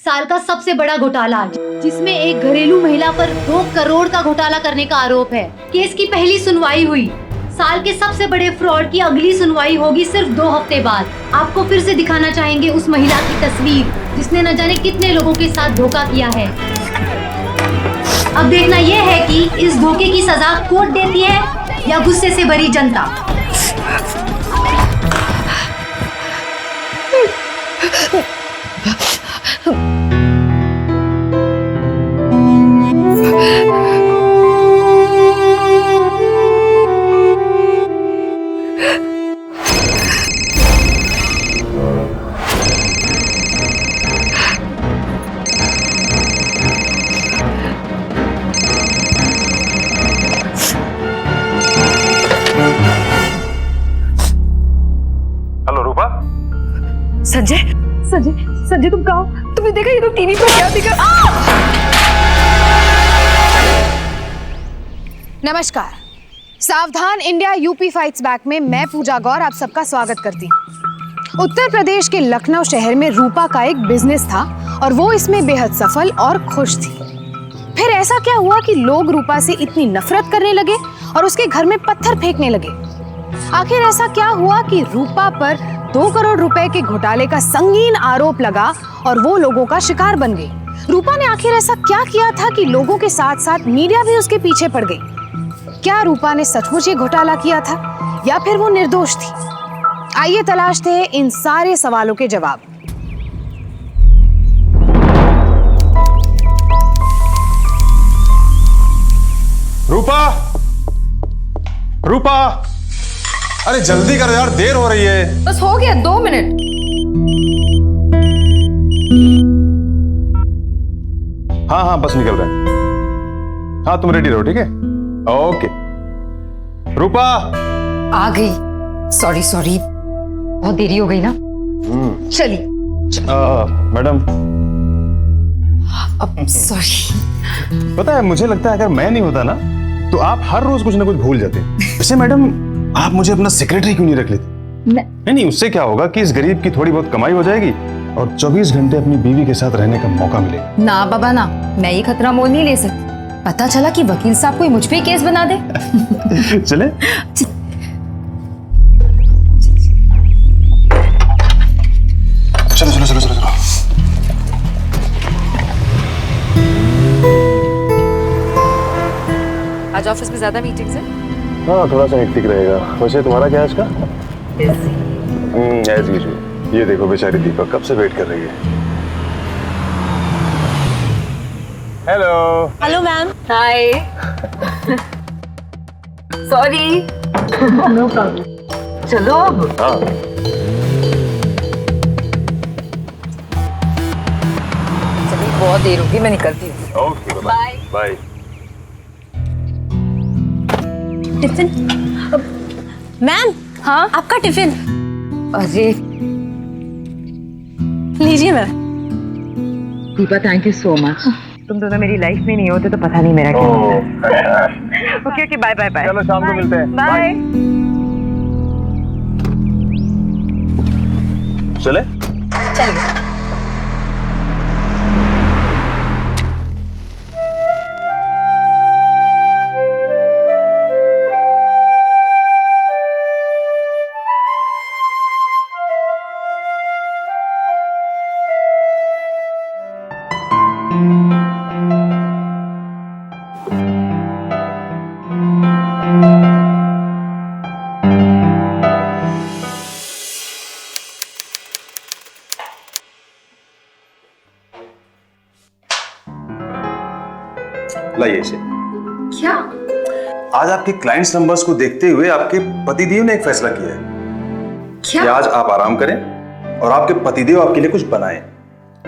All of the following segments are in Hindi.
साल का सबसे बड़ा घोटाला, जिसमें एक घरेलू महिला पर 2 करोड़ का घोटाला करने का आरोप है। केस की पहली सुनवाई हुई। साल के सबसे बड़े फ्रॉड की अगली सुनवाई होगी सिर्फ 2 हफ्ते बाद। आपको फिर से दिखाना चाहेंगे उस महिला की तस्वीर जिसने न जाने कितने लोगों के साथ धोखा किया है। अब देखना यह है कि इस धोखे की सजा कोर्ट देती है या गुस्से से भरी जनता। संजय संजय संजय तुम कहाँ हो? तुमने देखा ये तो टीवी पर क्या दिखा? नमस्कार, सावधान इंडिया यूपी फाइट्स बैक में मैं पूजा गौर आप सबका स्वागत करती हूँ। उत्तर प्रदेश के लखनऊ शहर में रूपा का एक बिजनेस था और वो इसमें बेहद सफल और खुश थी। फिर ऐसा क्या हुआ कि लोग रूपा से इतनी नफरत करने लगे और उसके घर में पत्थर फेंकने लगे। आखिर ऐसा क्या हुआ कि रूपा पर 2 करोड़ रुपए के घोटाले का संगीन आरोप लगा और वो लोगों का शिकार बन गई। रूपा ने आखिर ऐसा क्या किया था कि लोगों के साथ साथ मीडिया भी उसके पीछे पड़ गई। क्या रूपा ने सचमुच ये घोटाला किया था या फिर वो निर्दोष थी? आइए तलाशते हैं इन सारे सवालों के जवाब। रूपा, रूपा, अरे जल्दी करो यार, देर हो रही है। बस हो गया 2 मिनट। हाँ हाँ बस निकल रहे हैं। हाँ तुम रेडी रहो, ठीक है? ओके। रूपा आ गई। सॉरी सॉरी, बहुत देरी हो गई ना। चलिए। मैडम, अब सॉरी। पता है मुझे लगता है अगर मैं नहीं होता ना तो आप हर रोज कुछ ना कुछ भूल जाते। वैसे मैडम, आप मुझे अपना सेक्रेटरी क्यों नहीं रख लेते? नहीं, उससे क्या होगा कि इस गरीब की थोड़ी बहुत कमाई हो जाएगी और 24 घंटे अपनी बीवी के साथ रहने का मौका मिलेगा। ना बाबा ना, मैं ये खतरा मोल नहीं ले सकती। पता चला कि वकील साहब कोई मुझ पे केस बना दे। चले? चलो चलो चलो चलो चलो। आज ऑफिस में ज्यादा मीटिंग्स हैं? हाँ थोड़ा सा हेक्टिक रहेगा। वैसे तुम्हारा क्या आज का? As usual. ये देखो बेचारी दीपक कब से वेट कर रही है। Hello. Hello ma'am. Hi. Sorry. No problem. चलो अब। हाँ चलिए, बहुत देर होगी, मैं निकलती हूँ। Okay bye bye. Tiffin ma'am. हाँ आपका टिफिन अरे लीजिए ma'am. Deepa, thank you so much. तुम दोनों मेरी लाइफ में नहीं होते तो पता नहीं मेरा क्या होता। Okay okay, bye bye bye. चलो शाम को मिलते हैं। बाय। चले? चलिए। लाइए इसे। क्या? आज आपके क्लाइंट्स नंबर्स को देखते हुए आपके पतिदेव ने एक फैसला किया है क्या? कि आज आप आराम करें और आपके पतिदेव आपके लिए कुछ बनाएं।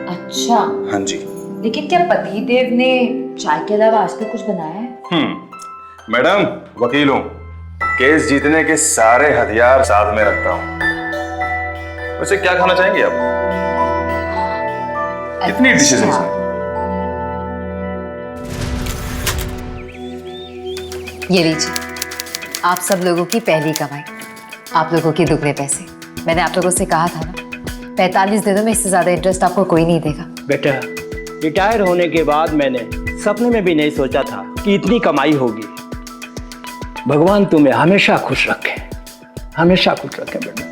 अच्छा, हाँ जी। लेकिन क्या पतिदेव ने चाय के अलावा आज तक कुछ बनाया है? मैडम, वकील हूं, केस जीतने के सारे हथियार साथ में रखता हूं। वैसे क्या खाना चाहेंगे आप? कितनी डिशेस हैं इसमें? ये लीजिए, आप सब लोगों की पहली कमाई, आप लोगों के दुगने पैसे। मैंने आप लोगों से कहा था ना, 45 दिनों में इससे ज्यादा इंटरेस्ट आपको कोई नहीं देगा। बेटा, रिटायर होने के बाद मैंने सपने में भी नहीं सोचा था कि इतनी कमाई होगी। भगवान तुम्हें हमेशा खुश रखे, हमेशा खुश रखे बेटा।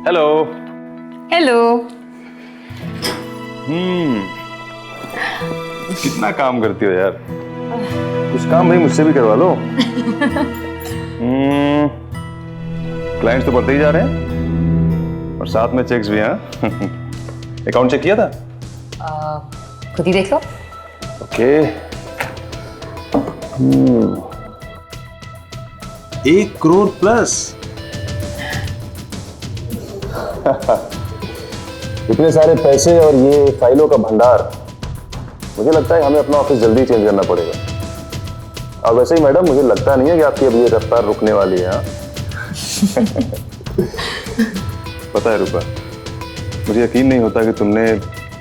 हेलो। हेलो। कितना काम करती हो यार, कुछ काम भाई मुझसे भी करवा लो। क्लाइंट्स तो बढ़ते ही जा रहे हैं और साथ में चेक्स भी हैं। अकाउंट चेक किया था? खुद ही देख लो। ओके। 1 करोड़ प्लस। इतने सारे पैसे और ये फाइलों का भंडार, मुझे लगता है हमें अपना ऑफिस जल्दी चेंज करना पड़ेगा। और वैसे ही मैडम, मुझे लगता नहीं है कि आपकी अब ये रफ्तार रुकने वाली है। पता है रूपा, मुझे यकीन नहीं होता कि तुमने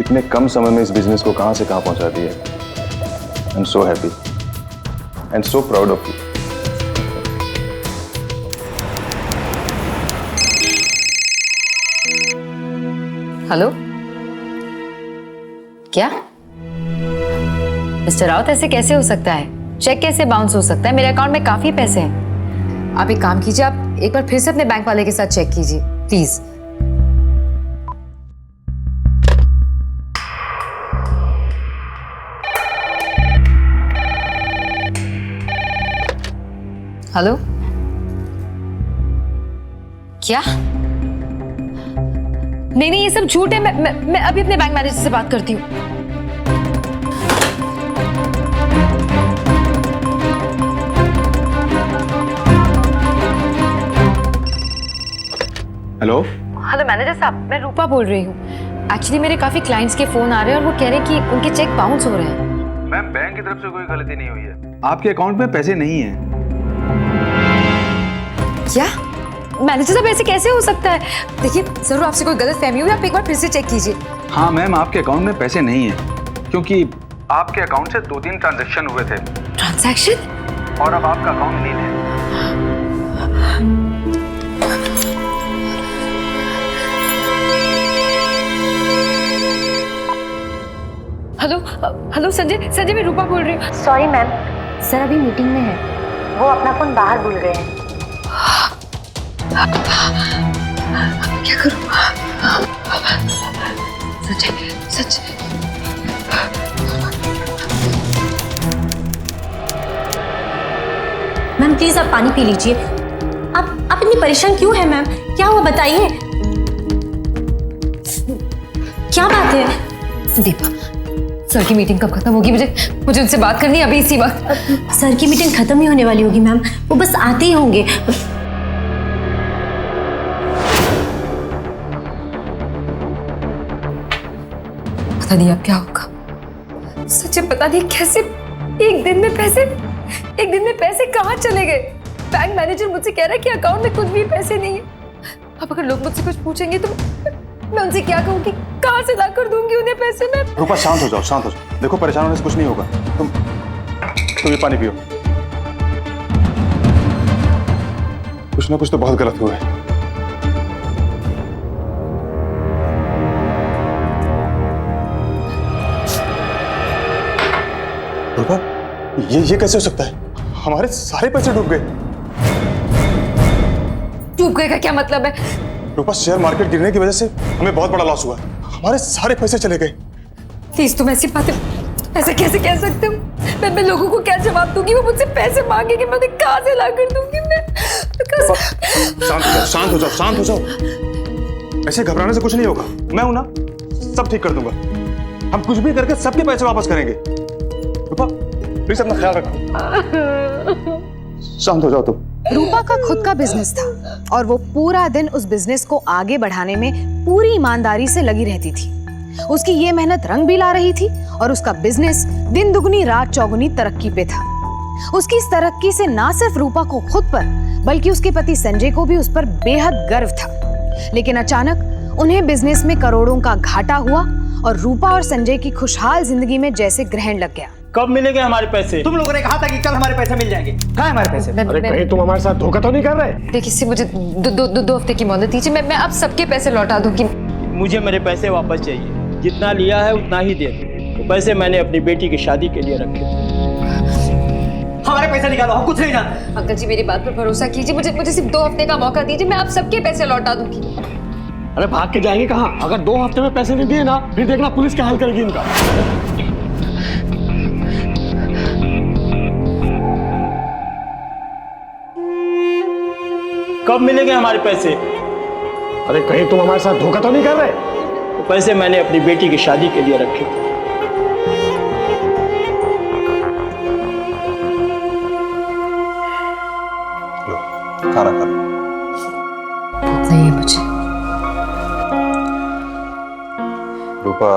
इतने कम समय में इस बिजनेस को कहां से कहां पहुंचा दिया। I am so happy and so proud of you. Hello, क्या मिस्टर राउत, ऐसे कैसे हो सकता है? चेक कैसे बाउंस हो सकता है? मेरे अकाउंट में काफी पैसे हैं। आप एक काम कीजिए, आप एक बार फिर से अपने बैंक वाले के साथ चेक कीजिए प्लीज। हेलो, क्या? नहीं, ये सब झूठ है। मैं अभी अपने बैंक मैनेजर से बात करती हूँ। हेलो मैनेजर साहब, मैं रूपा बोल रही हूँ। एक्चुअली मेरे काफी क्लाइंट्स के फोन आ रहे हैं और वो कह रहे हैं कि उनके चेक बाउंस हो रहे हैं। मैम, बैंक की तरफ से कोई गलती नहीं हुई है। आपके अकाउंट में पैसे नहीं हैं। क्या? मैनेजर साहब, ऐसे कैसे हो सकता है? देखिए, जरूर आपसे कोई गलत फहमी हुई, आप एक बार फिर से चेक कीजिए। हाँ मैम, आपके अकाउंट में पैसे नहीं हैं क्योंकि आपके अकाउंट से 2-3 ट्रांजैक्शन हुए थे ट्रांजैक्शन? और अब आपका अकाउंट नील है। हेलो संजय, मैं रूपा बोल रही हूँ। सॉरी मैम, सर अभी मीटिंग में है, वो अपना फोन बाहर भूल गए हैं। क्या करूं? सच। मैम प्लीज आप पानी पी लीजिए। आप इतनी परेशान क्यों हैं मैम? क्या हुआ बताइए, क्या बात है? दीपा, सर की मीटिंग कब खत्म होगी? मुझे उनसे बात करनी है अभी इसी वक्त। सर की मीटिंग खत्म ही होने वाली होगी मैम, वो बस आते ही होंगे। पता नहीं अब क्या होगा। सच में पता नहीं कैसे एक दिन में पैसे कहाँ चले गए। बैंक मैनेजर मुझसे कह रहा है कि अकाउंट में कुछ भी पैसे नहीं है। अब अगर लोग मुझसे कुछ पूछेंगे तो मैं उनसे क्या कहूँगी? कहाँ से लाकर दूंगी उन्हें पैसे में? रूपा, शांत हो जाओ। देखो, परेशान होने से कुछ नहीं होगा। तुम ये पानी पियो। कुछ ना कुछ तो बहुत गलत हुआ है। रूपा, ये कैसे हो सकता है? हमारे सारे पैसे डूब गए। डूब गए का क्या मतलब है? रूपा, शेयर मार्केट गिरने की वजह से हमें बहुत बड़ा लॉस हुआ। हमारे सारे पैसे चले गए। प्लीज, तुम ऐसी बातें ऐसे कैसे कह सकते हो? मैं लोगों को क्या जवाब दूंगी? वो मुझसे पैसे मांगेंगे, मैं उन्हें कहाँ से ला कर दूंगी? शांत हो जाओ। ऐसे घबराने से कुछ नहीं होगा। मैं हूं ना, सब ठीक कर दूंगा। हम कुछ भी करके सबके पैसे वापस करेंगे। रूपा, प्लीज अपना ख्याल रखो। शांत हो जाओ तुम। रूपा का खुद का बिजनेस था और वो पूरा दिन उस बिजनेस को आगे बढ़ाने में पूरी ईमानदारी से लगी रहती थी। उसकी ये मेहनत रंग भी ला रही थी और उसका बिजनेस दिन दुगनी रात चौगुनी तरक्की पे था। उसकी इस तरक्की से ना सिर्फ रूपा को खुद पर बल्कि उसके पति संजय को भी उस पर बेहद गर्व था। लेकिन अचानक उन्हें बिजनेस में करोड़ों का घाटा हुआ और रूपा और संजय की खुशहाल जिंदगी में जैसे ग्रहण लग गया। कब मिलेंगे हमारे पैसे? तुम लोगों ने कहा था कि कल हमारे पैसे मिल जाएंगे, कहाँ है हमारे पैसे? अरे कहीं तुम हमारे साथ धोखा तो नहीं कर रहे? देखिए इससे मुझे दो हफ्ते की मोहलत दीजिए, मैं अब सबके पैसे लौटा दूंगी। मुझे मेरे पैसे वापस चाहिए, जितना लिया है उतना ही दे दो। तो पैसे मैंने अपनी बेटी की शादी के लिए रखे थे। हमारे पैसे निकालो, हम कुछ नहीं जानते। अंकल जी मेरी बात पर भरोसा कीजिए, मुझे सिर्फ 2 हफ्ते का मौका दीजिए, मैं आप सबके पैसे लौटा दूंगी। अरे भाग के जाएंगे कहाँ? अगर 2 हफ्ते में पैसे नहीं दिए ना, फिर देखना पुलिस क्या हाल करेगी इनका। कब मिलेंगे हमारे पैसे? अरे कहीं तुम हमारे साथ धोखा तो नहीं कर रहे? तो पैसे मैंने अपनी बेटी की शादी के लिए रखे थे। लो खाना खा लो। नहीं है मुझे। रूपा,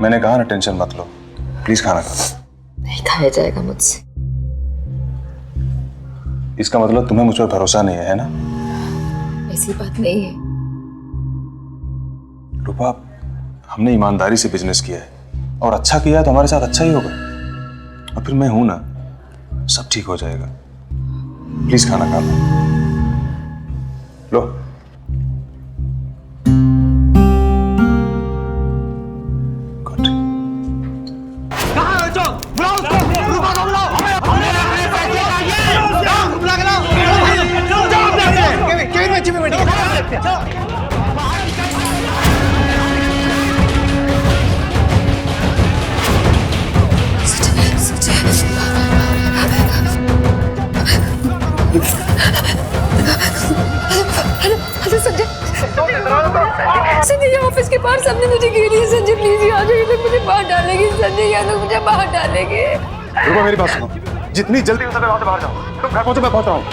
मैंने कहा ना टेंशन मत लो, प्लीज खाना खा। नहीं खाया जाएगा मुझसे। इसका मतलब तुम्हें मुझ पर भरोसा नहीं है ना? ऐसी बात नहीं है। रूपा, हमने ईमानदारी से बिजनेस किया है और अच्छा किया है तो हमारे साथ अच्छा ही होगा। और फिर मैं हूं ना, सब ठीक हो जाएगा। प्लीज खाना खा लो। गुड। कहाँ है जो? बुलाओ उसको, रूपा को बुलाओ। हमें पैसे चाहिए। बुला के लाओ। केविन में छिपे बैठिए। हेलो संजय, संजय ये ऑफिस के बाहर सबने मुझे घेरी है। संजय प्लीज यहाँ जाइए, लोग मुझे बाहर डालेंगे। संजय यहाँ लोग मुझे बाहर डालेंगे। रूपा मेरी बात सुनो, जितनी जल्दी हो सके वहां से बाहर जाओ। तुम घर पहुंचो, मैं पहुंच रहा हूँ।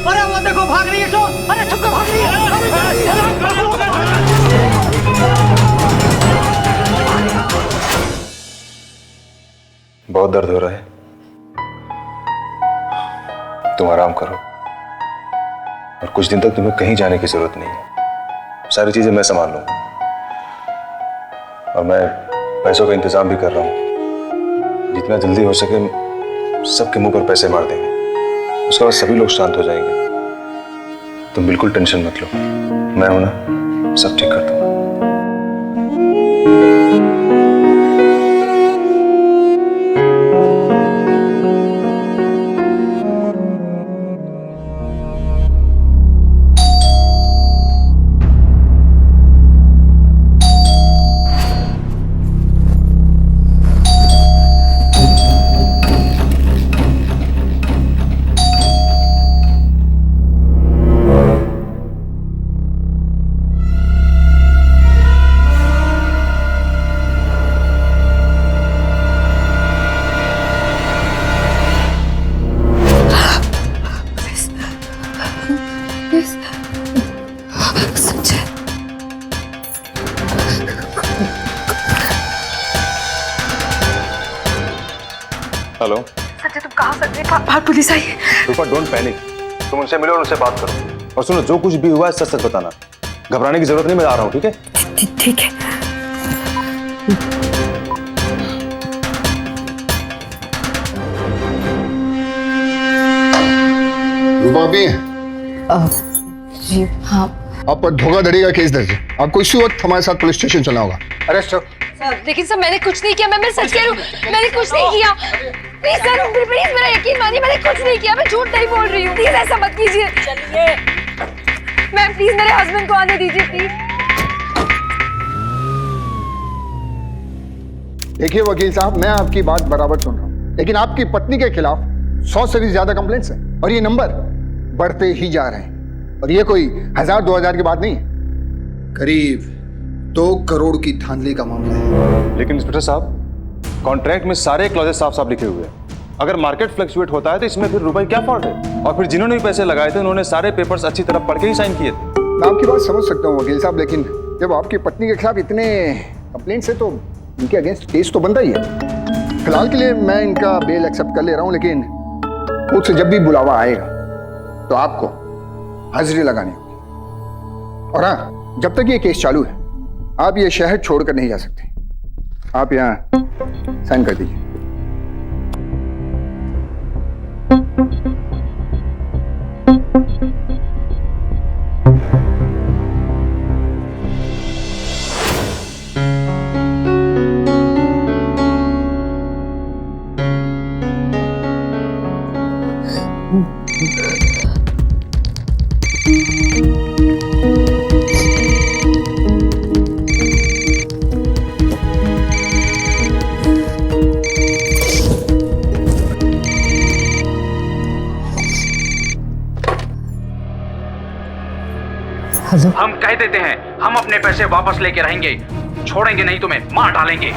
अरे वो देखो भाग रही है तो, अरे छुप के भाग रही है। बहुत दर्द हो रहा है, तुम आराम करो और कुछ दिन तक तुम्हें कहीं जाने की जरूरत नहीं है। सारी चीजें मैं संभाल लूंगा और मैं पैसों का इंतजाम भी कर रहा हूं। जितना जल्दी हो सके सबके मुंह पर पैसे मार देंगे, उसके बाद सभी लोग शांत हो जाएंगे। तुम बिल्कुल टेंशन मत लो, मैं हूं ना, सब ठीक कर दूंगा। हेलो संजय तुम कहाँ? संजय बाहर पुलिस आई है। रूपा डोंट पैनिक, तुम उनसे मिलो और उनसे बात करो। और सुनो, जो कुछ भी हुआ है सच सच बताना, घबराने की जरूरत नहीं, मैं आ रहा हूँ। ठीक है? ठीक है। रूपा आप हैं? जी हाँ। आप पर धोखाधड़ी का केस दर्ज है। आपको इसी वक्त हमारे साथ पुलिस स्टेशन चलना होगा। अरेस्ट हो। लेकिन सर मैंने कुछ नहीं किया, मैं सच कह रही हूँ, मैंने कुछ नहीं किया। प्लीज सर, प्लीज मेरा यकीन मानिए, मैंने कुछ नहीं किया, मैं झूठ नहीं बोल रही हूँ। प्लीज ऐसा मत कीजिए। चलिए मैम, प्लीज मेरे हस्बैंड को आने दीजिए प्लीज। देखिए वकील साहब, मैं आपकी बात बराबर सुन रहा हूँ, लेकिन आपकी पत्नी के खिलाफ 100 से भी ज्यादा कंप्लेंट्स हैं और ये नंबर बढ़ते ही जा रहे हैं। और ये कोई 1000-2000 की बात नहीं है, करीब 2 करोड़ की धांधली का मामला है। लेकिन इंस्पेक्टर साहब, कॉन्ट्रैक्ट में सारे क्लॉजेस साफ साफ लिखे हुए हैं। अगर मार्केट फ्लक्चुएट होता है तो इसमें फिर रुपए क्या फॉल्ट है? और फिर जिन्होंने भी पैसे लगाए थे उन्होंने सारे पेपर्स अच्छी तरह पढ़ के ही साइन किए थे। मैं आपकी बात समझ सकता हूँ वकील साहब, लेकिन जब आपकी पत्नी के खिलाफ इतने कंप्लेंट्स है तो इनके अगेंस्ट केस तो बनता ही है। फिलहाल के लिए मैं इनका बेल एक्सेप्ट कर ले रहा हूं, लेकिन कोर्ट से जब भी बुलावा आएगा तो आपको हाजिरी लगानी होगी। और हाँ, जब तक ये केस चालू है आप ये शहर छोड़कर नहीं जा सकते। आप यहाँ साइन कर दीजिए। हम कह देते हैं हम अपने पैसे वापस लेके रहेंगे, छोड़ेंगे नहीं, तुम्हें मार डालेंगे।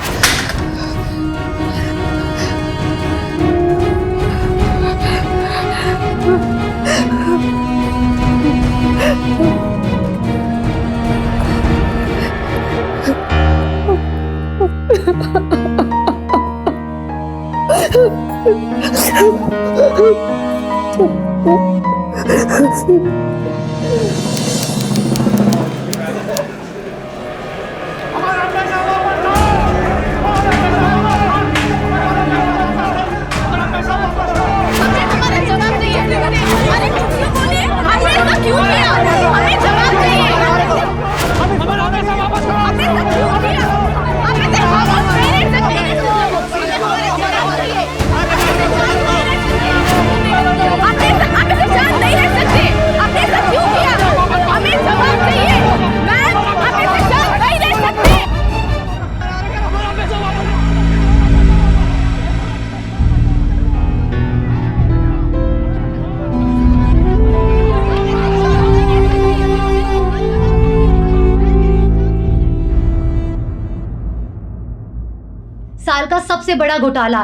साल का सबसे बड़ा घोटाला,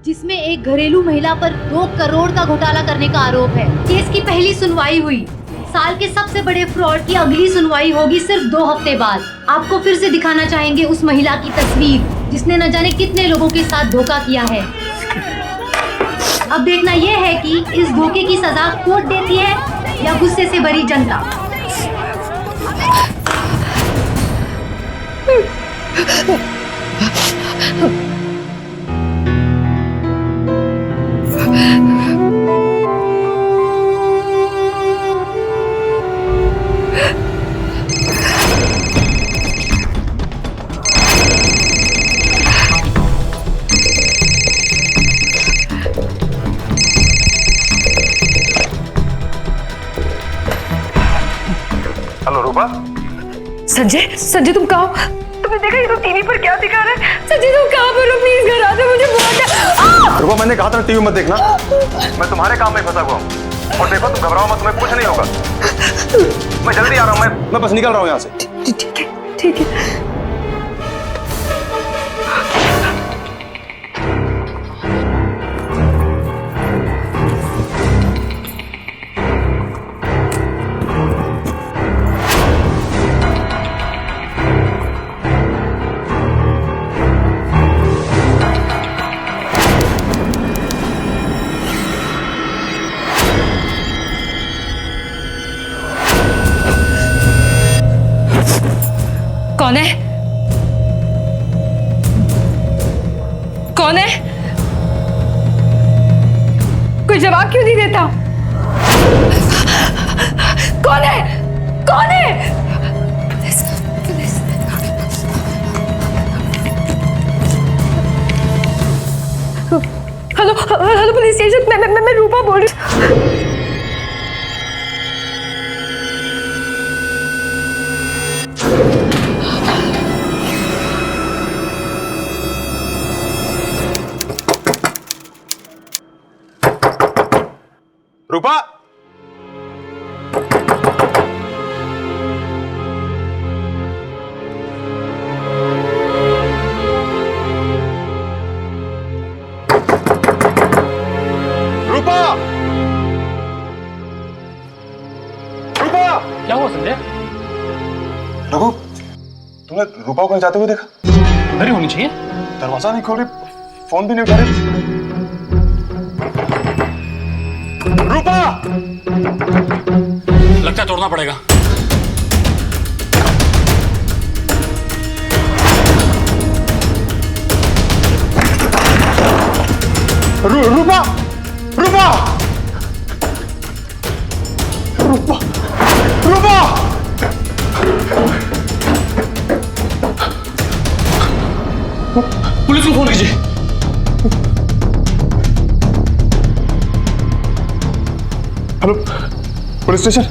जिसमें एक घरेलू महिला पर 2 करोड़ का घोटाला करने का आरोप है। केस की पहली सुनवाई हुई। साल के सबसे बड़े फ्रॉड की अगली सुनवाई होगी सिर्फ 2 हफ्ते बाद। आपको फिर से दिखाना चाहेंगे उस महिला की तस्वीर जिसने न जाने कितने लोगों के साथ धोखा किया है। अब देखना यह है कि इस धोखे की सजा कोर्ट देती है या गुस्से से भरी जनता। हेलो रूपा। संजय तुम कहाँ हो? तुमने देखा ये तो टीवी पर क्या दिखा रहा है? संजय तुम कहाँ पर हो? प्लीज घर आ जाओ, मुझे बहुत रूपा, मैंने कहा था टीवी मत देखना, मैं तुम्हारे काम में फंसा हुआ हूँ। और देखो तुम घबराओ मत, तुम्हें कुछ नहीं होगा। मैं जल्दी आ रहा हूँ, मैं बस निकल रहा हूँ यहाँ से। ठीक है। कौन है? कौन है? कोई जवाब क्यों नहीं देता? कौन है? कौन है? हेलो हेलो पुलिस स्टेशन, मैं रूपा बोल रही हूँ। रूपा, रूपा, रूपा, क्या हुआ संजय? रघु, तुमने रूपा को कहीं जाते हुए देखा? उधर ही होनी चाहिए। दरवाजा नहीं खोल रही, फोन भी नहीं उठा रही। रूपा! लगता है तोड़ना पड़ेगा। रूपा! रूपा! रूपा! रूपा! पुलिस को फोन कीजिए। Hello, police station.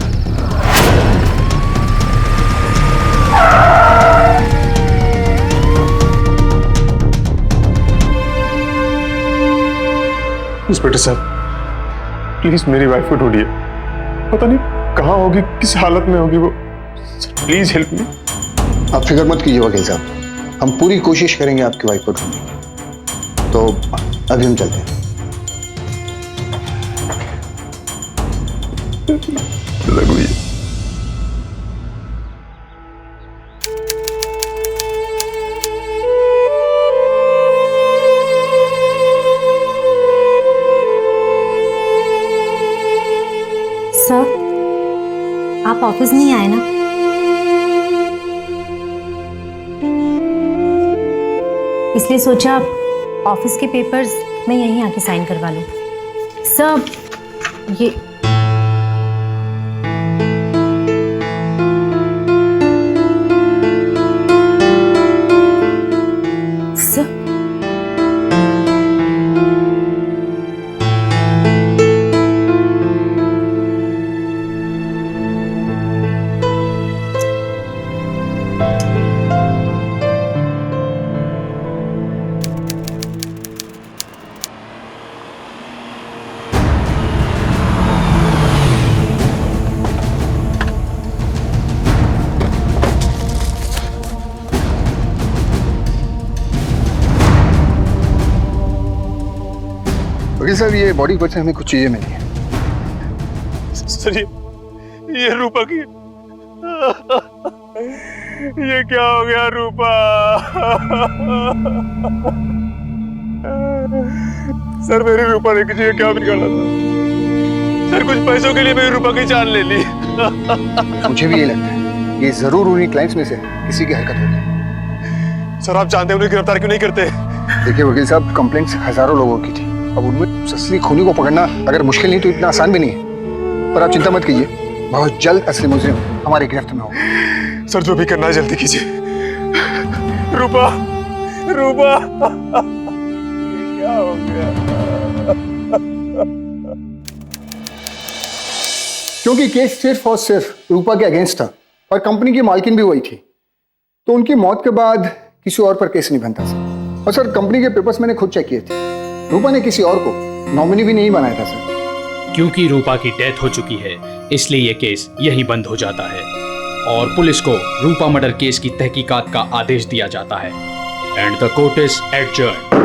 इंस्पेक्टर साहब, प्लीज मेरी वाइफ को ढूंढिए। पता नहीं कहाँ होगी, किस हालत में होगी वो। Please help me. आप फिक्र मत कीजिए वकील साहब, हम पूरी कोशिश करेंगे आपकी वाइफ को ढूंढने की। तो अभी हम चलते हैं। लगुई। सर, आप ऑफिस नहीं आए ना? इसलिए सोचा ऑफिस के पेपर्स मैं यहीं आके साइन करवा लूं। सर, ये सर, वकील साहब, ये बॉडी कोड से हमें कुछ चीजें मिली हैं। सर, ये रूपा की, ये क्या हो गया रूपा? सर, मेरी रूपा ने किसी क्या बिगाड़ा था? सर, कुछ पैसों के लिए मेरी रूपा की जान ले ली। मुझे भी ये लगता है ये जरूर उन्हीं क्लाइंट्स में से किसी की हरकत होगी। सर, आप जानते हैं उन्हें गिरफ्तार क्यों नहीं करते? देखिए वकील साहब, कंप्लेंट्स हजारों लोगों की थी। अब उनमें असली खूनी को पकड़ना अगर मुश्किल नहीं तो इतना आसान भी नहीं है। पर आप चिंता मत कीजिए, बहुत जल्द असली मुजरिम हमारे गिरफ्त में होगा। सर, जो भी करना है जल्दी कीजिए। रूपा! रूपा! क्या हो गया? क्योंकि केस सिर्फ और सिर्फ रूपा के अगेंस्ट था और कंपनी की मालकिन भी वही थी, तो उनकी मौत के बाद किसी और पर केस नहीं बनता सर। और सर, कंपनी के पेपर्स मैंने खुद चेक किए थे, रूपा ने किसी और को नॉमिनी भी नहीं बनाया था सर। क्योंकि रूपा की डेथ हो चुकी है इसलिए ये केस यही बंद हो जाता है और पुलिस को रूपा मर्डर केस की तहकीकात का आदेश दिया जाता है and the court is adjourned.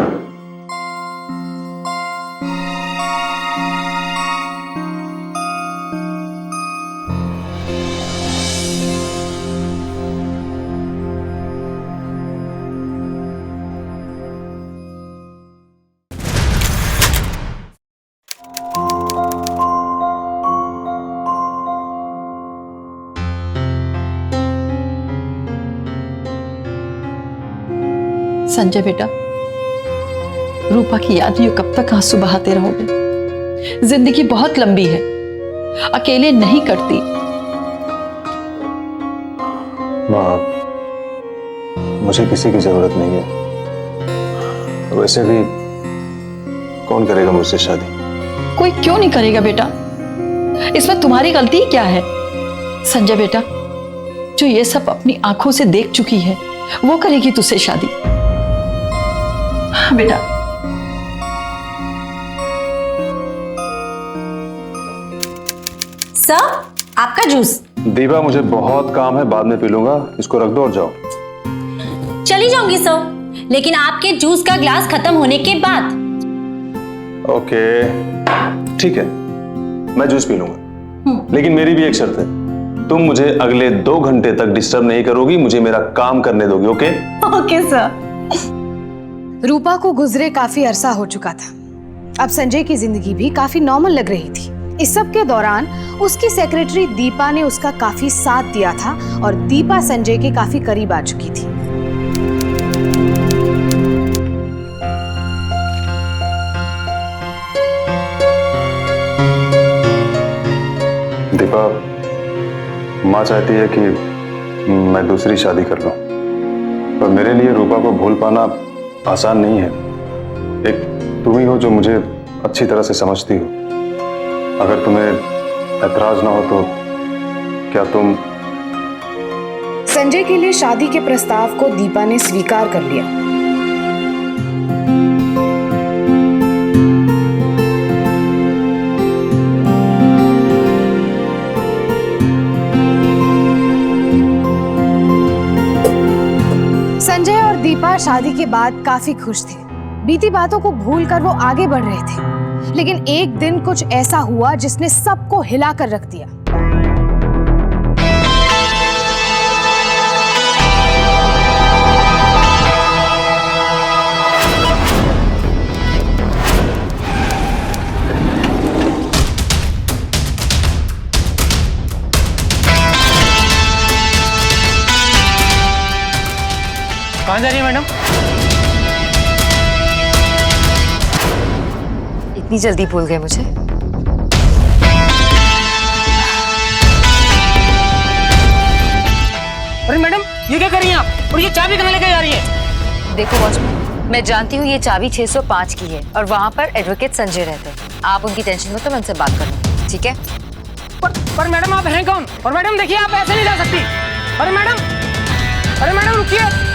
Sanjay बेटा, रूपा की याद में कब तक आंसू बहाते रहोगे? जिंदगी बहुत लंबी है, अकेले नहीं कटती। माँ, मुझे किसी की जरूरत नहीं है। वैसे भी कौन करेगा मुझसे शादी? कोई क्यों नहीं करेगा बेटा, इसमें तुम्हारी गलती क्या है? संजय बेटा, जो ये सब अपनी आंखों से देख चुकी है वो करेगी तुझसे शादी। हाँ बेटा। सर, आपका जूस। दीपा, मुझे बहुत काम है, बाद में पी लूंगा। इसको रख दो और जाओ। चली जाऊंगी सर, लेकिन आपके जूस का ग्लास खत्म होने के बाद। ओके, ठीक है, मैं जूस पी लूंगा, लेकिन मेरी भी एक शर्त है। तुम मुझे अगले 2 घंटे तक डिस्टर्ब नहीं करोगी, मुझे मेरा काम करने दोगी। Okay okay sir. रूपा को गुजरे काफी अरसा हो चुका था। अब संजय की जिंदगी भी काफी नॉर्मल लग रही थी। इस सब के दौरान उसकी सेक्रेटरी दीपा ने उसका काफी साथ दिया था और दीपा संजय के काफी करीब आ चुकी थी। दीपा, माँ चाहती है कि मैं दूसरी शादी कर लूं, पर मेरे लिए रूपा को भूल पाना आसान नहीं है। एक तुम ही हो जो मुझे अच्छी तरह से समझती हो। अगर तुम्हें ऐतराज ना हो तो क्या तुम... संजय के लिए शादी के प्रस्ताव को दीपा ने स्वीकार कर लिया। संजय और दीपा शादी के बाद काफी खुश थे। बीती बातों को भूलकर वो आगे बढ़ रहे थे, लेकिन एक दिन कुछ ऐसा हुआ जिसने सबको हिलाकर रख दिया। कहाँ जा रही है मैडम? इतनी जल्दी भूल गए मुझे? अरे मैडम, ये क्या कर रही हैं आप? और ये चाबी कहाँ लेकर जा रही है? देखो वॉचमैन, मैं जानती हूँ ये चाबी 605 की है और वहाँ पर एडवोकेट संजय रहते हैं। आप उनकी टेंशन मत लो, मैं उनसे बात कर लूँ, ठीक है? पर मैडम आप हैं कौन? और मैडम देखिए, आप ऐसे नहीं जा सकती। अरे मैडम रुकिए।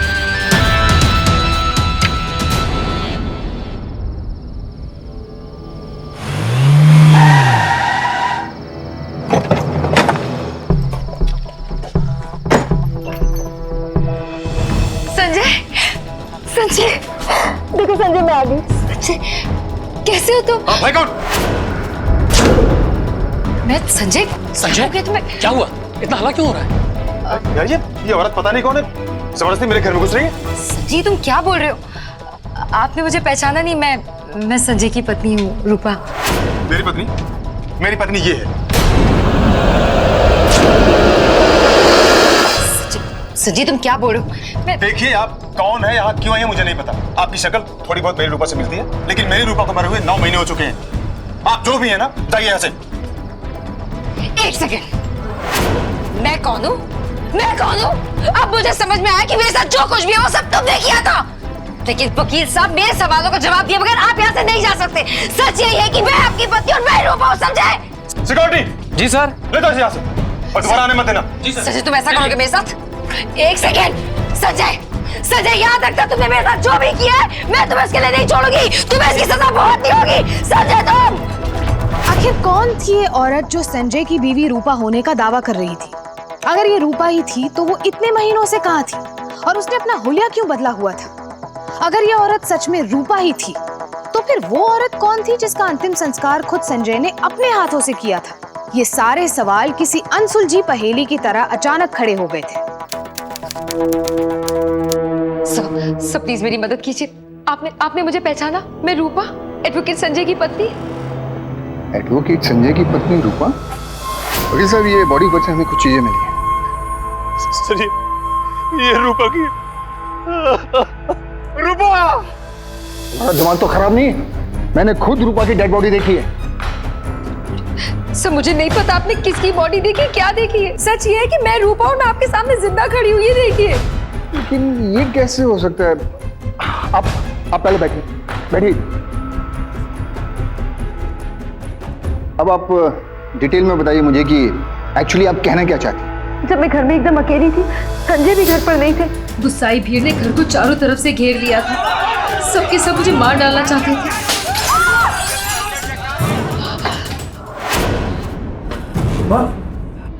संजय, देखो संजय, मैं आ गई। संजय, कैसे हो तुम? भाई कौन? मैं संजय। तुम्हें क्या हुआ? इतना हल्ला क्यों हो रहा है? यार ये औरत पता नहीं कौन है, जबरदस्ती मेरे घर में घुस रही है। संजय, तुम क्या बोल रहे हो? आपने मुझे पहचाना नहीं? मैं संजय की पत्नी हूँ, रूपा। मेरी पत्नी? मेरी पत्नी ये है। संजय, तुम क्या बोल रहे हो? देखिए, आप कौन है, यहाँ क्यों है मुझे नहीं पता। आपकी शक्ल थोड़ी बहुत मेरी रूपा से मिलती है, लेकिन मेरी रूपा को मरे हुए 9 महीने हो चुके हैं। आप जो भी है ना, जाइए यहाँ से। एक सेकंड, मैं कौन हूँ? अब मुझे समझ में आया कि मेरे साथ जो कुछ भी है वो सब तुमने किया था। लेकिन वकील साहब, मेरे सवालों का जवाब दिए बगैर आप यहाँ से नहीं जा सकते। सच यही है कि मैं आपकी पत्नी और मैं रूपा हूँ, समझे? सिक्योरिटी। जी सर। ले जाओ यहाँ से और दोबारा आने मत देना। संजय, तुम ऐसा करोगे मेरे साथ? एक सेकेंड, संजय, याद रखना, तुमने मेरे साथ जो भी किया है मैं तुम्हें इसके लिए नहीं छोड़ूंगी। तुम्हें इसकी सजा भुगतनी होगी। संजय, तुम आखिर कौन थी ये औरत जो संजय की बीवी रूपा होने का दावा कर रही थी? अगर ये रूपा ही थी तो वो इतने महीनों से कहाँ थी और उसने अपना हुलिया क्यों बदला हुआ था? अगर ये औरत सच में रूपा ही थी तो फिर वो औरत कौन थी जिसका अंतिम संस्कार खुद संजय ने अपने हाथों से किया था? ये सारे सवाल किसी अनसुलझी पहेली की तरह अचानक खड़े हो गए थे। सब प्लीज मेरी मदद कीजिए। आपने मुझे पहचाना? मैं रूपा, एडवोकेट संजय की पत्नी। एडवोकेट संजय की पत्नी रूपा? वकील साहब, ये बॉडी पर से हमें कुछ चीजें मिली हैं। सर, ये रूपा की... रूपा! तुम्हारा दिमाग तो खराब नहीं है? मैंने खुद रूपा की डेड बॉडी देखी है। सर, मुझे नहीं पता आपने किसकी बॉडी देखी, क्या देखी है। सच ये है कि मैं रूपा और मैं आपके सामने जिंदा खड़ी हुई है, देखिए। लेकिन ये कैसे हो सकता है? आप पहले बैठिए। अब आप डिटेल में बताइए मुझे कि एक्चुअली आप कहना क्या चाहती हैं? जब मैं घर में एकदम अकेली थी, संजय भी घर पर नहीं थे। गुस्साई भीड़ ने घर को चारों तरफ से घेर लिया था। सबके सब मुझे मार डालना चाहते थे।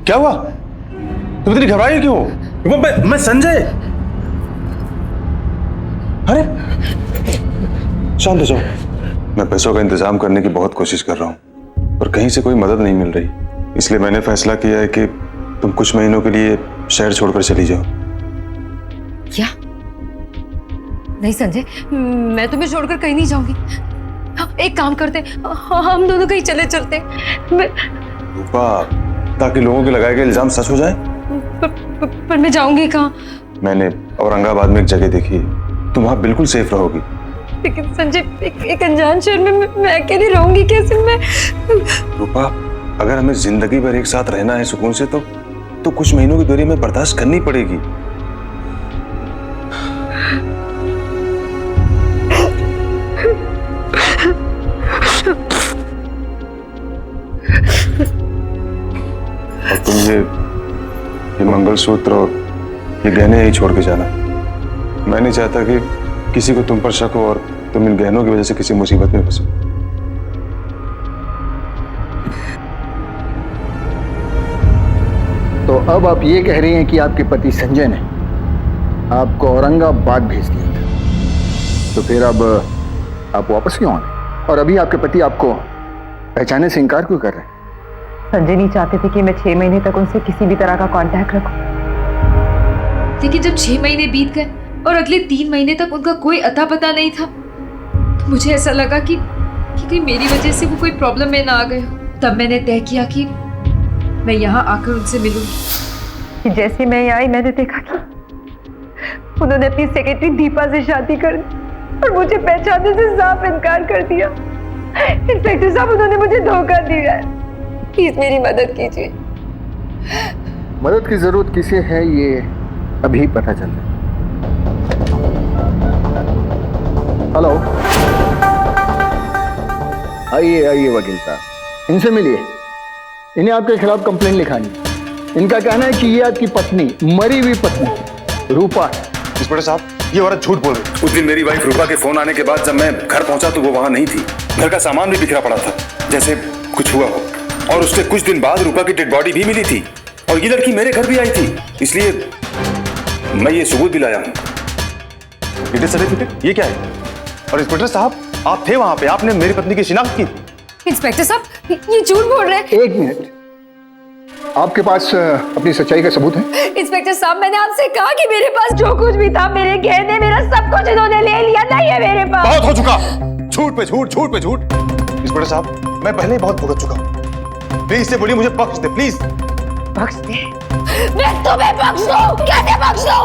क्या हुआ? तुम इतनी घबराई क्यों? मैं संजय। अरे शांत हो जाओ। मैं पैसों का इंतजाम करने की बहुत कोशिश कर रहा हूँ, पर कहीं से कोई मदद नहीं मिल रही। इसलिए मैंने फैसला किया है कि तुम कुछ महीनों के लिए शहर छोड़कर चली जाओ। क्या? नहीं संजय, मैं तुम्हें छोड़कर कहीं नहीं जाऊंगी। एक काम करते, हम दोनों कहीं चले चलते। रूपा, ताकि लोगों के लगाए गए इल्जाम सच हो जाए। पर मैं जाऊंगी कहाँ? मैंने औरंगाबाद में एक जगह देखी है, तुम वहां बिल्कुल सेफ रहोगी। लेकिन संजय, एक अनजान शहर में मैं अकेली रहूंगी कैसे? मैं रूपा, अगर हमें जिंदगी भर एक साथ रहना है सुकून से, तो कुछ महीनों की दूरी में बर्दाश्त करनी पड़ेगी। और तुम ये मंगलसूत्र और ये गहने यही छोड़ के जाना। मैं नहीं चाहता कि किसी को तुम पर शक हो और तुम इन गहनों की वजह से किसी मुसीबत में फंसो। तो अब आप ये कह रही हैं कि आपके पति संजय ने आपको औरंगाबाद भेज दिया था, तो फिर अब आप वापस क्यों आ गए? और अभी आपके पति आपको पहचानने से इनकार क्यों कर रहे हैं? संजय नहीं चाहते थे कि मैं 6 महीने तक उनसे किसी भी तरह का कांटेक्ट रखूं। लेकिन जब 6 महीने बीत गए और अगले 3 महीने तक उनका कोई अता पता नहीं था, तो मुझे ऐसा लगा कि कहीं मेरी वजह से वो कोई प्रॉब्लम में ना आ गए हो। तब मैंने तय किया कि मैं यहाँ आकर उनसे मिलूंगी। जैसे मैं यहाँ आई, मैंने देखा कि उन्होंने अपनी सेक्रेटरी दीपा से शादी कर दी और मुझे पहचानने से साफ इनकार कर दिया। इंस्पेक्टर साहब, उन्होंने मुझे धोखा दिया है। प्लीज मेरी मदद कीजिए। मदद की जरूरत किसे है ये अभी पता चल रहा है। हेलो, आइए आइए वकील साहब, इनसे मिलिए। इन्हें आपके खिलाफ कंप्लेंट लिखानी है। इनका कहना है कि ये आपकी पत्नी, मरी हुई पत्नी रूपा। इंस्पेक्टर साहब, ये औरत झूठ बोल रही। उस दिन मेरी वाइफ रूपा के फोन आने के बाद जब मैं घर पहुंचा तो वो वहां नहीं थी। घर का सामान भी बिखरा पड़ा था, जैसे कुछ हुआ हो। और उसके कुछ दिन बाद रूपा की डेड बॉडी भी मिली थी और ये लड़की मेरे घर भी आई थी, इसलिए मैं ये सबूत भी लाया हूँ। सर्टिफिकेट, ये क्या है? और इंस्पेक्टर साहब, आप थे वहां पे, आपने मेरी पत्नी की शिनाख्त की। इंस्पेक्टर साहब, ये झूठ बोल रहे हैं। 1 मिनट, आपके पास अपनी सच्चाई का सबूत है? इंस्पेक्टर साहब, मैंने आपसे कहा कि मेरे पास जो कुछ भी था, मेरे गहने, मेरा सब कुछ इन्होंने ले लिया। नहीं है मेरे पास। बहुत हो चुका, झूठ पे झूठ, झूठ पे झूठ। इंस्पेक्टर साहब, मैं पहले ही बहुत भुगत चुका हूँ। प्लीज से बोलिए, मुझे बख्श दे, प्लीज। बख्श दे? मैं तुम्हें बख्श दूं? कैसे बख्श दूं?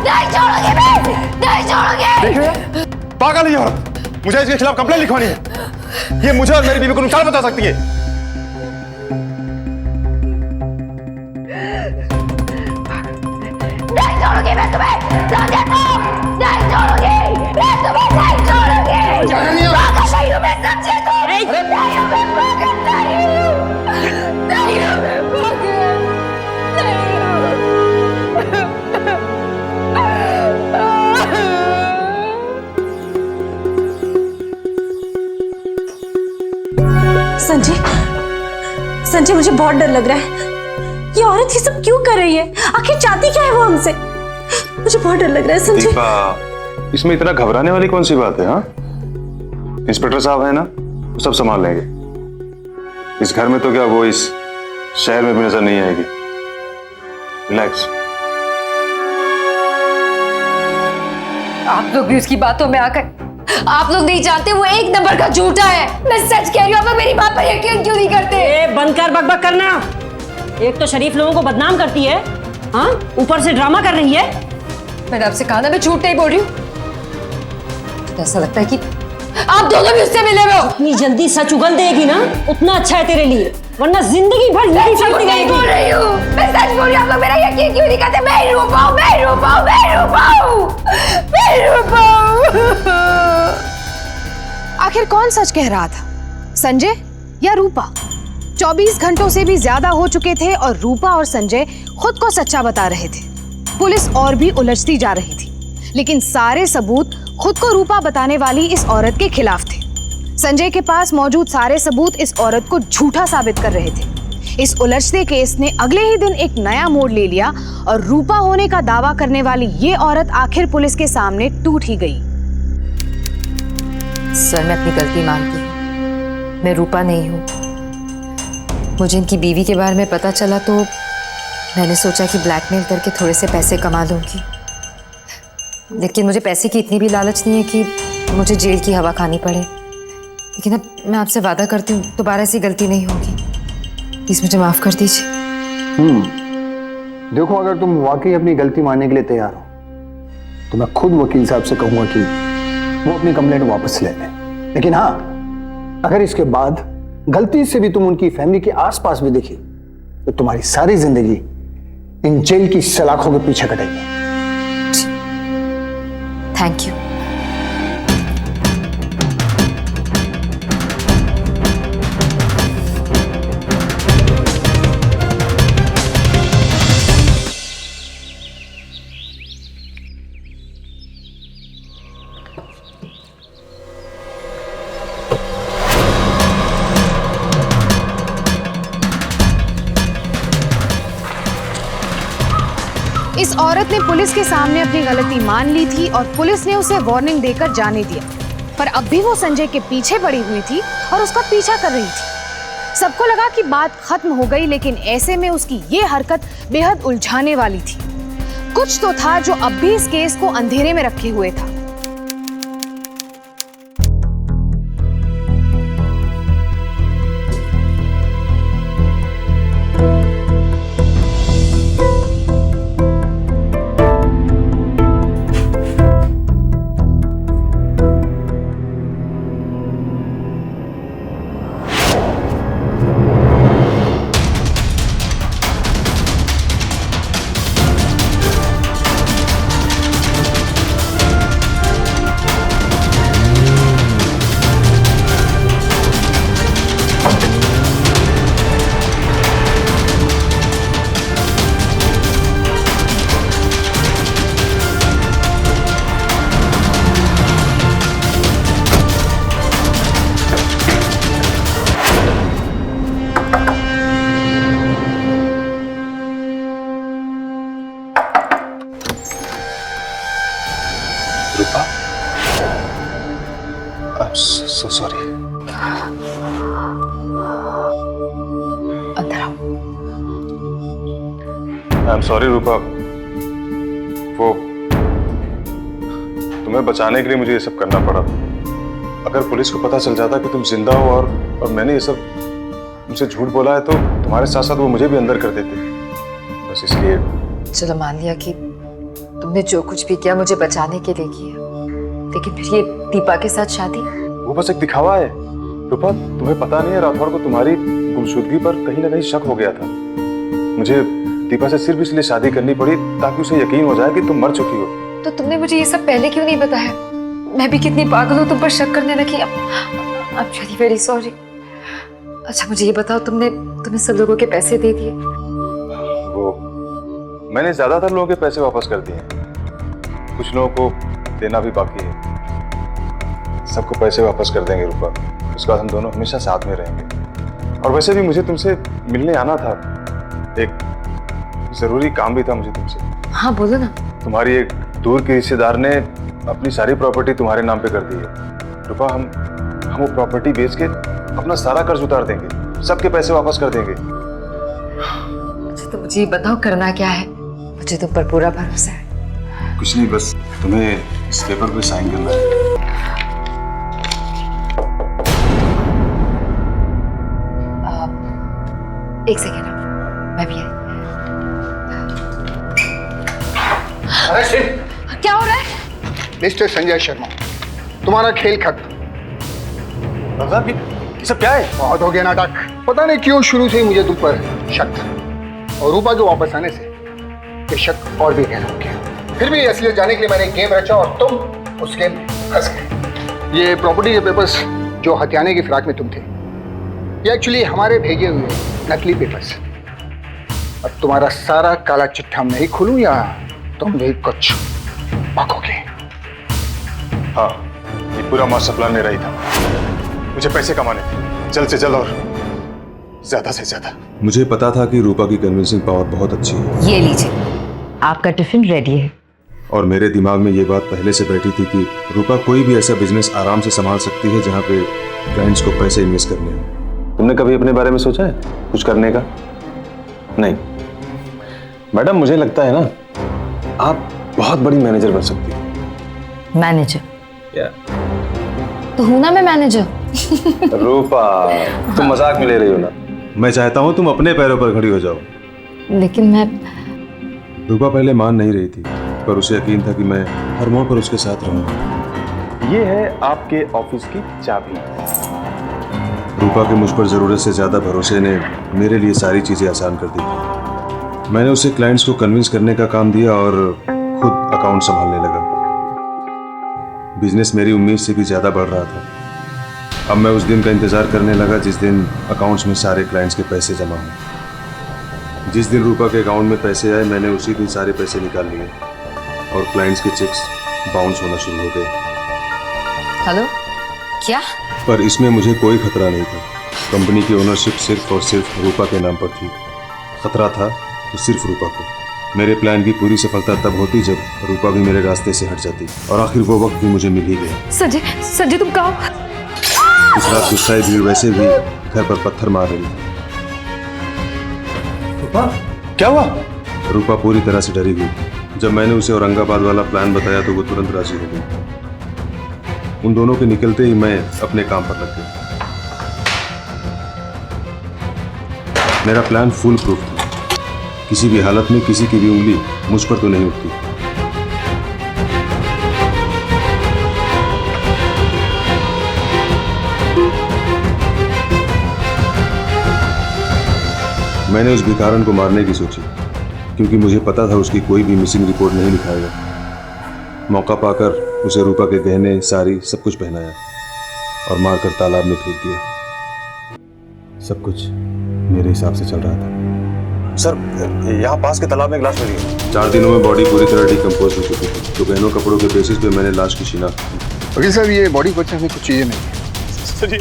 नहीं छोड़ूंगी मैं, नहीं छोड़ूंगी। पागल है ये औरत, मुझे इसके खिलाफ कंप्लेंट लिखवानी है। ये मुझे और मेरी बीवी को नुकसान पहुंचा सकती है। नहीं छोड़ूंगी मैं तुम्हें, नहीं छोड़ूंगी मैं तुम्हें, नहीं छोड़ूंगी। पागल नहीं हूं मैं, समझे तुम? नहीं हूं मैं पागल, नहीं हूं मैं पागल, संजय, संजय, मुझे बहुत डर लग रहा है। ये औरत ये सब क्यों कर रही है? आखिर चाहती क्या है वो हमसे? मुझे बहुत डर लग रहा है संजय। दीपा, इसमें इतना घबराने वाली कौन सी बात है? हाँ, इंस्पेक्टर साहब है ना, वो सब संभाल लेंगे। इस घर में तो क्या, वो इस शहर में भी नजर नहीं आएगी। रिलैक्स। आप लोग भी उसकी बातों में आकर, आप लोग नहीं जानते वो 1 नंबर का झूठा है। मैं सच कह रही हूँ, आप लोग मेरी बात पर यकीन क्यों नहीं करते? बंद कर बकबक करना। एक तो शरीफ लोगों को बदनाम करती है, हाँ, ऊपर से ड्रामा कर रही है। मैंने आपसे कहा ना, मैं झूठ नहीं बोल रही हूँ। ऐसा लगता है कि आप दोनों भी उससे मिले हुए हो। इतनी जल्दी सच उगल देगी ना, उतना अच्छा है तेरे लिए, वरना जिंदगी भर नहीं सकती नहीं बोल रही हूँ, मैं सच बोल रही हूँ। आप लोग मेरा यकीन क्यों नहीं करते? मैं रूपा हूँ, मैं रूपा हूँ, मैं रूपा हूँ, मैं रूपा हूँ। आखिर कौन सच कह रहा था, संजय या रूपा? 24 घंटों से भी ज्यादा हो चुके थे और रूपा और संजय खुद को सच्चा बता रहे थे। पुलिस और भी उलझती जा रही थी, लेकिन सारे सबूत खुद को रूपा बताने वाली इस औरत के खिलाफ थे। संजय के पास मौजूद सारे सबूत इस औरत को झूठा साबित कर रहे थे। इस उलझते केस ने अगले ही दिन एक नया मोड़ ले लिया और रूपा होने का दावा करने वाली ये औरत आखिर पुलिस के सामने टूट ही गई। सर, मैं अपनी गलती मानती हूँ। मैं रूपा नहीं हूँ। मुझे इनकी बीवी के बारे में पता चला तो मैंने सोचा कि ब्लैकमेल करके थोड़े से पैसे कमा लूंगी, लेकिन मुझे पैसे की इतनी भी लालच नहीं है कि मुझे जेल की हवा खानी पड़े। लेकिन अब मैं आपसे वादा करती हूँ दोबारा ऐसी गलती नहीं होगी। प्लीज मुझे माफ कर दीजिए। देखो, अगर तुम वाकई अपनी गलती मानने के लिए तैयार हो तो मैं खुद वकील साहब से कहूंगा कि वो अपनी कंप्लेंट वापस ले लें। लेकिन हाँ, अगर इसके बाद गलती से भी तुम उनकी फैमिली के आसपास भी दिखी तो तुम्हारी सारी जिंदगी इन जेल की सलाखों के पीछे कटेगी। Thank you. इस औरत ने पुलिस के सामने अपनी गलती मान ली थी और पुलिस ने उसे वार्निंग देकर जाने दिया, पर अब भी वो संजय के पीछे पड़ी हुई थी और उसका पीछा कर रही थी। सबको लगा कि बात खत्म हो गई, लेकिन ऐसे में उसकी ये हरकत बेहद उलझाने वाली थी। कुछ तो था जो अब भी इस केस को अंधेरे में रखे हुए था। रूपा, I'm so sorry. अंदर आओ। I'm sorry रूपा, वो तुम्हें बचाने के लिए मुझे ये सब करना पड़ा। अगर पुलिस को पता चल जाता कि तुम जिंदा हो और मैंने ये सब तुमसे झूठ बोला है तो तुम्हारे साथ साथ वो मुझे भी अंदर कर देते। बस इसलिए। चलो मान लिया कि तुमने जो कुछ भी किया मुझे बचाने के लिए किया, लेकिन फिर ये दीपा के साथ शादी? वो बस एक दिखावा है रूपा। तुम्हें पता नहीं है, राठौड़ को तुम्हारी गुमशुदगी पर कहीं ना कहीं शक हो गया था। मुझे दीपा से सिर्फ इसलिए शादी करनी पड़ी ताकि उसे यकीन हो जाए कि तुम मर चुकी हो। तो तुमने मुझे ये सब पहले क्यों नहीं बताया? मैं भी कितनी पागल हूँ, तुम पर शक करने लगी। अब वेरी सॉरी। अच्छा मुझे ये बताओ, तुमने सब लोगों के पैसे दे दिए? वो मैंने ज्यादातर लोगों के पैसे वापस कर दिए, कुछ लोगों को देना भी बाकी है। सबको पैसे वापस कर देंगे रूपा, उसके बाद हम दोनों हमेशा साथ में रहेंगे। और वैसे भी मुझे तुमसे मिलने आना था, एक जरूरी काम भी था मुझे तुमसे। हाँ बोलो ना। तुम्हारी एक दूर की रिश्तेदार ने अपनी सारी प्रॉपर्टी तुम्हारे नाम पे कर दी है रूपा। हम वो प्रॉपर्टी बेच के अपना सारा कर्ज उतार देंगे, सबके पैसे वापस कर देंगे। अच्छा तो मुझे बताओ करना क्या है? मुझे तुम पर पूरा भरोसा है। कुछ नहीं, बस तुम्हें इस पेपर पे साइन करना है। एक सेकेंड, मैं भी क्या हो रहा है? मिस्टर संजय शर्मा, तुम्हारा खेल खत्म। ये सब क्या है? बहुत हो गया नाटक। पता नहीं क्यों शुरू से ही मुझे तुम पर शक था, और रूपा के वापस आने से ये शक और भी गहरा हो गया। फिर भी असलियत जाने के लिए मैंने एक गेम रचा और तुम उस गेम में फंस गए। ये प्रॉपर्टी के पेपर्स जो हथियाने की फिराक में तुम थे, ये एक्चुअली हमारे भेजे हुए नकली पेपर्स। अब तुम्हारा सारा काला चिट्ठा मैं ही खोलूं या तुम भी कुछ पाकोगे? हाँ, ये पूरा मास्टर प्लान मेरा ही था। मुझे पैसे कमाने थे, जल्द से जल्द और ज्यादा से ज्यादा। मुझे पता था कि रूपा की कन्विंसिंग पावर बहुत अच्छी है। ये लीजिए, आपका टिफिन रेडी है। और मेरे दिमाग में ये बात पहले से बैठी थी कि रूपा कोई भी ऐसा बिजनेस आराम से संभाल सकती है जहाँ पे क्लाइंट्स को पैसे इन्वेस्ट करने हैं। तुमने कभी अपने बारे में सोचा है कुछ करने का? नहीं, मैडम मुझे लगता है ना आप बहुत बड़ी मैनेजर बन सकती हो। मैनेजर? तो हूं ना मैं मैनेजर। रूपा तुम मजाक में ले रही हो ना। मैं चाहता हूँ तुम अपने पैरों पर खड़ी हो जाओ। लेकिन मैं रूपा पहले मान नहीं रही थी, पर उसे यकीन था कि मैं हर मोड़ पर उसके साथ रहूंगा। ये है आपके ऑफिस की चाबी। रूपा के मुझ पर जरूरत से ज्यादा भरोसे ने मेरे लिए सारी चीजें आसान कर दी। मैंने उसे क्लाइंट्स को कन्विंस करने का काम दिया और खुद अकाउंट संभालने लगा। बिजनेस मेरी उम्मीद से भी ज्यादा बढ़ रहा था। अब मैं उस दिन का इंतजार करने लगा जिस दिन अकाउंट्स में सारे क्लाइंट्स के पैसे जमा हों। जिस दिन रूपा के अकाउंट में पैसे आए मैंने उसी दिन सारे पैसे निकाल लिए और क्लाइंट्स के चेक्स बाउंस होना शुरू हो गए। हेलो, क्या? पर इसमें मुझे कोई खतरा नहीं था। कंपनी की ओनरशिप सिर्फ और सिर्फ रूपा के नाम पर थी। खतरा था तो सिर्फ रूपा को। मेरे प्लान की पूरी सफलता तब होती जब रूपा भी मेरे रास्ते से हट जाती और आखिर वो वक्त भी मुझे मिल ही गया। संजय तुम कहाँ हो? उस रात गुस्साई भीड़ वैसे भी घर पर पत्थर मार रही थी। रूपा क्या हुआ? रूपा पूरी तरह से डरी हुई। जब मैंने उसे औरंगाबाद वाला प्लान बताया तो वो तुरंत राजी हो गई। उन दोनों के निकलते ही मैं अपने काम पर लग गया। मेरा प्लान फुल प्रूफ था। किसी भी हालत में किसी की भी उंगली मुझ पर तो नहीं उठती। मैंने उस भिखारन को मारने की सोची क्योंकि मुझे पता था उसकी कोई भी मिसिंग रिपोर्ट नहीं लिखाएगा। मौका पाकर उसे रूपा के गहने साड़ी सब कुछ पहनाया और मारकर तालाब में फेंक दिया। सब कुछ मेरे हिसाब से चल रहा था। सर यहाँ पास के तालाब में ग्लास मिली है। 4 दिनों में बॉडी पूरी तरह डिकम्पोज हो चुकी थी तो गहनों कपड़ों के बेसिस पे मैंने लाश की शिनाख्त की। वकील साहब ये बॉडी को हमें कुछ चीजें नहीं।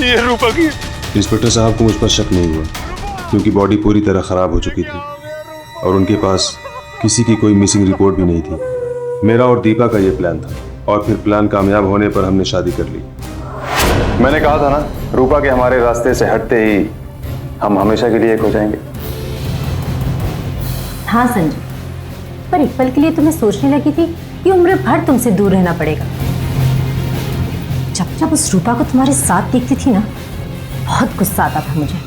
ये रूपा की। इंस्पेक्टर साहब को मुझ पर शक नहीं हुआ क्योंकि बॉडी पूरी तरह खराब हो चुकी थी और उनके पास किसी की कोई मिसिंग रिपोर्ट भी नहीं थी। मेरा और दीपा का ये प्लान था और फिर प्लान कामयाब होने पर हमने शादी कर ली। मैंने कहा था ना रूपा के हमारे रास्ते से हटते ही हम हमेशा के लिए एक हो जाएंगे। हाँ संजय, पर एक पल के लिए तुम्हें सोचने लगी थी कि उम्र भर तुमसे दूर रहना पड़ेगा। जब जब उस रूपा को तुम्हारे साथ देखती थी ना, बहुत गुस्सा आता था मुझे।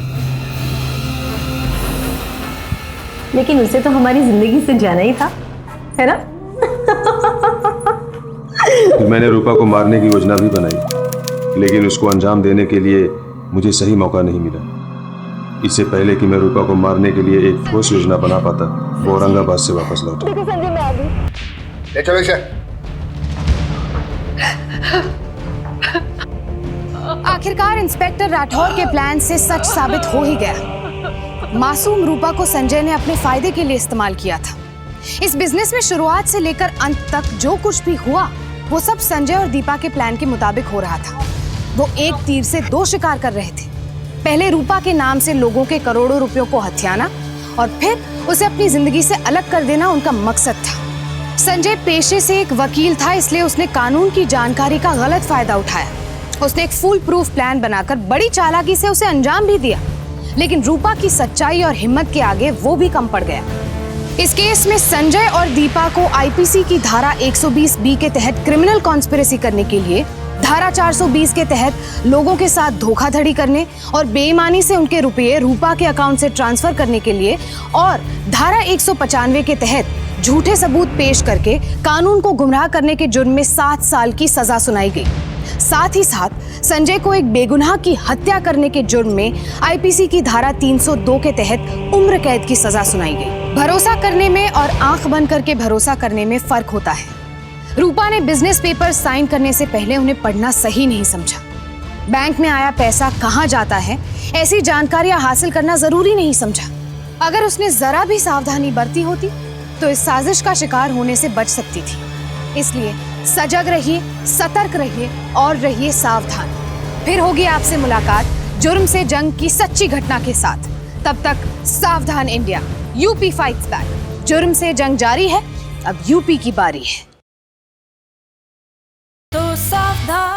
लेकिन उसे तो हमारी जिंदगी से जाना ही था, है ना? फिर मैंने रूपा को मारने की योजना भी बनाई, लेकिन उसको अंजाम देने के लिए मुझे सही मौका नहीं मिला। इससे पहले कि मैं रूपा को मारने के लिए एक ठोस योजना बना पाता, वो औरंगाबाद से वापस लौटा। संजय मैं आ गई। ले चलो इसे। आखिरकार इंस्पेक्टर राठौर के प्लान से सच साबित हो ही गया। मासूम रूपा को संजय ने अपने फायदे के लिए इस्तेमाल किया था। इस बिजनेस में शुरुआत से लेकर अंत तक जो कुछ भी हुआ वो सब संजय और दीपा के प्लान के मुताबिक हो रहा था। वो एक तीर से 2 शिकार कर रहे थे। पहले रूपा के नाम से लोगों के करोड़ों रुपयों को हथियाना और फिर उसे अपनी जिंदगी से अलग कर देना उनका मकसद था। संजय पेशे से एक वकील था, इसलिए उसने कानून की जानकारी का गलत फायदा उठाया। उसने एक फुल प्रूफ प्लान बनाकर बड़ी चालाकी से उसे अंजाम भी दिया, लेकिन रूपा की सच्चाई और हिम्मत के आगे वो भी कम पड़ गया। इस केस में संजय और दीपा को आईपीसी की धारा 120B के तहत क्रिमिनल कॉन्स्पिरेसी करने के लिए, धारा 420 के तहत लोगों के साथ धोखाधड़ी करने और बेईमानी से उनके रुपये रूपा के अकाउंट से ट्रांसफर करने के लिए और धारा 195 के तहत झूठे सबूत पेश करके कानून को गुमराह करने के जुर्म में 7 साल की सजा सुनाई गई। साथ ही साथ संजय को एक बेगुनाह की हत्या करने के जुर्म में आईपीसी की धारा 302 के तहत उम्र कैद की सजा सुनाई गई। भरोसा करने में और आंख बंद करके भरोसा करने में फर्क होता है। रूपा ने बिजनेस पेपर साइन करने से पहले उन्हें पढ़ना सही नहीं समझा। बैंक में आया पैसा कहां जाता है ऐसी जानकारियां हासिल करना जरूरी नहीं समझा। अगर उसने जरा भी सावधानी बरती होती तो इस साजिश का शिकार होने से बच सकती थी। इसलिए सजग रहिए, सतर्क रहिए और रहिए सावधान। फिर होगी आपसे मुलाकात जुर्म से जंग की सच्ची घटना के साथ। तब तक सावधान इंडिया, यूपी फाइट्स बैक। जुर्म से जंग जारी है, अब यूपी की बारी है। तो सावधान।